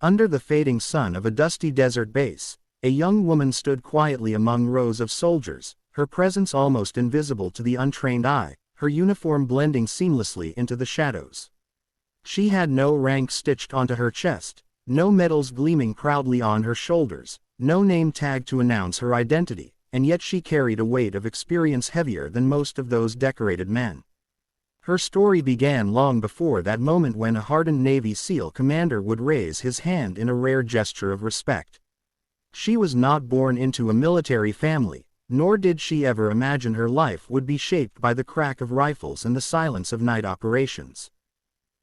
Under the fading sun of a dusty desert base, a young woman stood quietly among rows of soldiers, her presence almost invisible to the untrained eye, her uniform blending seamlessly into the shadows. She had no rank stitched onto her chest, no medals gleaming proudly on her shoulders, no name tag to announce her identity, and yet she carried a weight of experience heavier than most of those decorated men. Her story began long before that moment when a hardened Navy SEAL commander would raise his hand in a rare gesture of respect. She was not born into a military family, nor did she ever imagine her life would be shaped by the crack of rifles and the silence of night operations.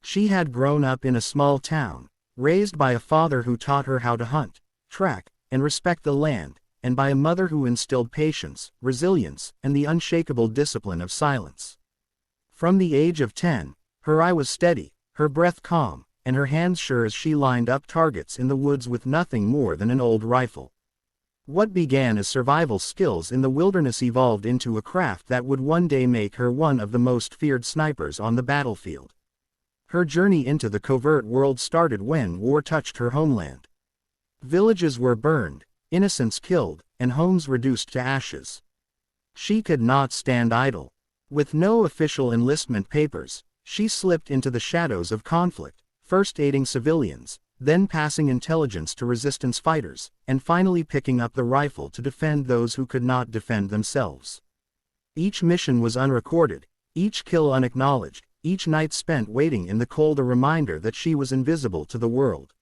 She had grown up in a small town, raised by a father who taught her how to hunt, track, and respect the land, and by a mother who instilled patience, resilience, and the unshakable discipline of silence. From the age of 10, her eye was steady, her breath calm, and her hands sure as she lined up targets in the woods with nothing more than an old rifle. What began as survival skills in the wilderness evolved into a craft that would one day make her one of the most feared snipers on the battlefield. Her journey into the covert world started when war touched her homeland. Villages were burned, innocents killed, and homes reduced to ashes. She could not stand idle. With no official enlistment papers, she slipped into the shadows of conflict, first aiding civilians, then passing intelligence to resistance fighters, and finally picking up the rifle to defend those who could not defend themselves. Each mission was unrecorded, each kill unacknowledged, each night spent waiting in the cold a reminder that she was invisible to the world.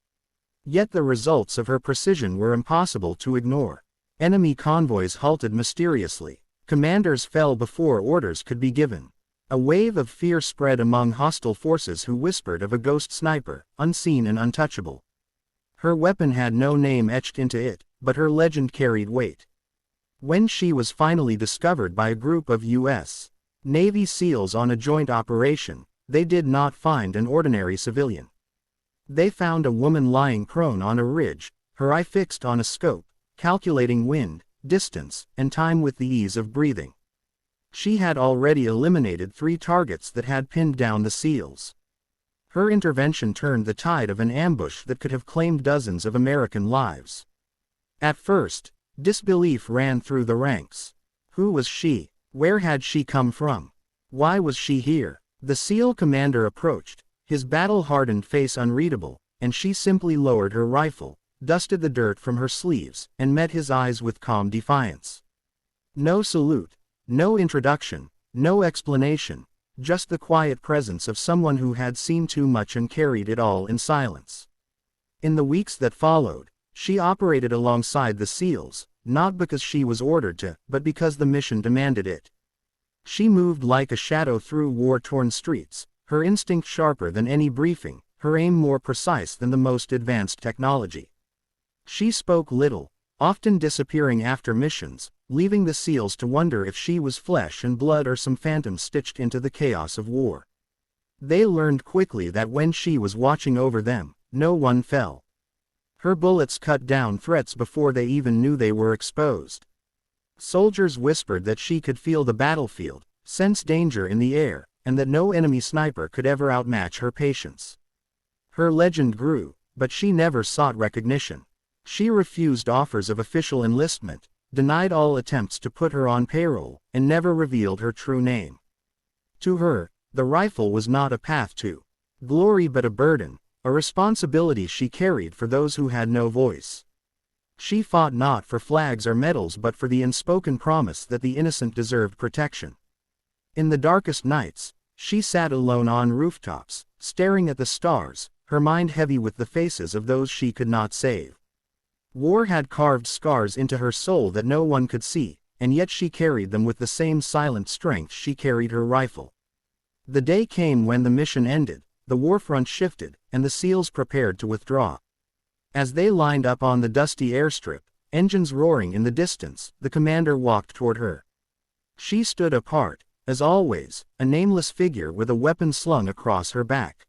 Yet the results of her precision were impossible to ignore. Enemy convoys halted mysteriously. Commanders fell before orders could be given. A wave of fear spread among hostile forces who whispered of a ghost sniper, unseen and untouchable. Her weapon had no name etched into it, but her legend carried weight. When she was finally discovered by a group of U.S. Navy SEALs on a joint operation, they did not find an ordinary civilian. They found a woman lying prone on a ridge, her eye fixed on a scope, calculating wind, distance, and time with the ease of breathing. She had already eliminated 3 targets that had pinned down the SEALs. Her intervention turned the tide of an ambush that could have claimed dozens of American lives. At first, disbelief ran through the ranks. Who was she? Where had she come from? Why was she here? The SEAL commander approached, his battle-hardened face unreadable, and she simply lowered her rifle, dusted the dirt from her sleeves, and met his eyes with calm defiance. No salute, no introduction, no explanation, just the quiet presence of someone who had seen too much and carried it all in silence. In the weeks that followed, she operated alongside the SEALs, not because she was ordered to, but because the mission demanded it. She moved like a shadow through war-torn streets, her instinct sharper than any briefing, her aim more precise than the most advanced technology. She spoke little, often disappearing after missions, leaving the SEALs to wonder if she was flesh and blood or some phantom stitched into the chaos of war. They learned quickly that when she was watching over them, no one fell. Her bullets cut down threats before they even knew they were exposed. Soldiers whispered that she could feel the battlefield, sense danger in the air, and that no enemy sniper could ever outmatch her patience. Her legend grew, but she never sought recognition. She refused offers of official enlistment, denied all attempts to put her on payroll, and never revealed her true name. To her, the rifle was not a path to glory but a burden, a responsibility she carried for those who had no voice. She fought not for flags or medals but for the unspoken promise that the innocent deserved protection. In the darkest nights, she sat alone on rooftops, staring at the stars, her mind heavy with the faces of those she could not save. War had carved scars into her soul that no one could see, and yet she carried them with the same silent strength she carried her rifle. The day came when the mission ended, the warfront shifted, and the SEALs prepared to withdraw. As they lined up on the dusty airstrip, engines roaring in the distance, the commander walked toward her. She stood apart, as always, a nameless figure with a weapon slung across her back.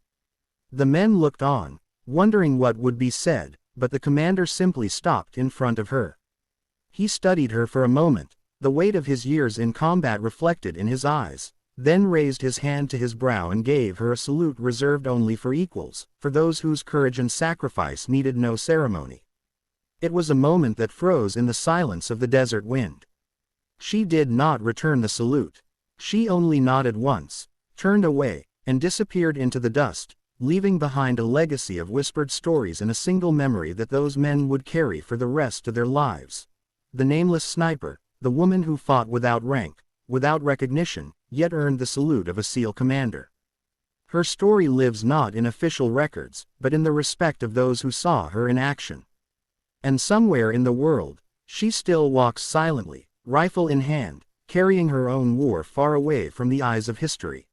The men looked on, wondering what would be said, but the commander simply stopped in front of her. He studied her for a moment, the weight of his years in combat reflected in his eyes, then raised his hand to his brow and gave her a salute reserved only for equals, for those whose courage and sacrifice needed no ceremony. It was a moment that froze in the silence of the desert wind. She did not return the salute. She only nodded once, turned away, and disappeared into the dust, leaving behind a legacy of whispered stories and a single memory that those men would carry for the rest of their lives. The nameless sniper, the woman who fought without rank, without recognition, yet earned the salute of a SEAL commander. Her story lives not in official records, but in the respect of those who saw her in action. And somewhere in the world, she still walks silently, rifle in hand, carrying her own war far away from the eyes of history.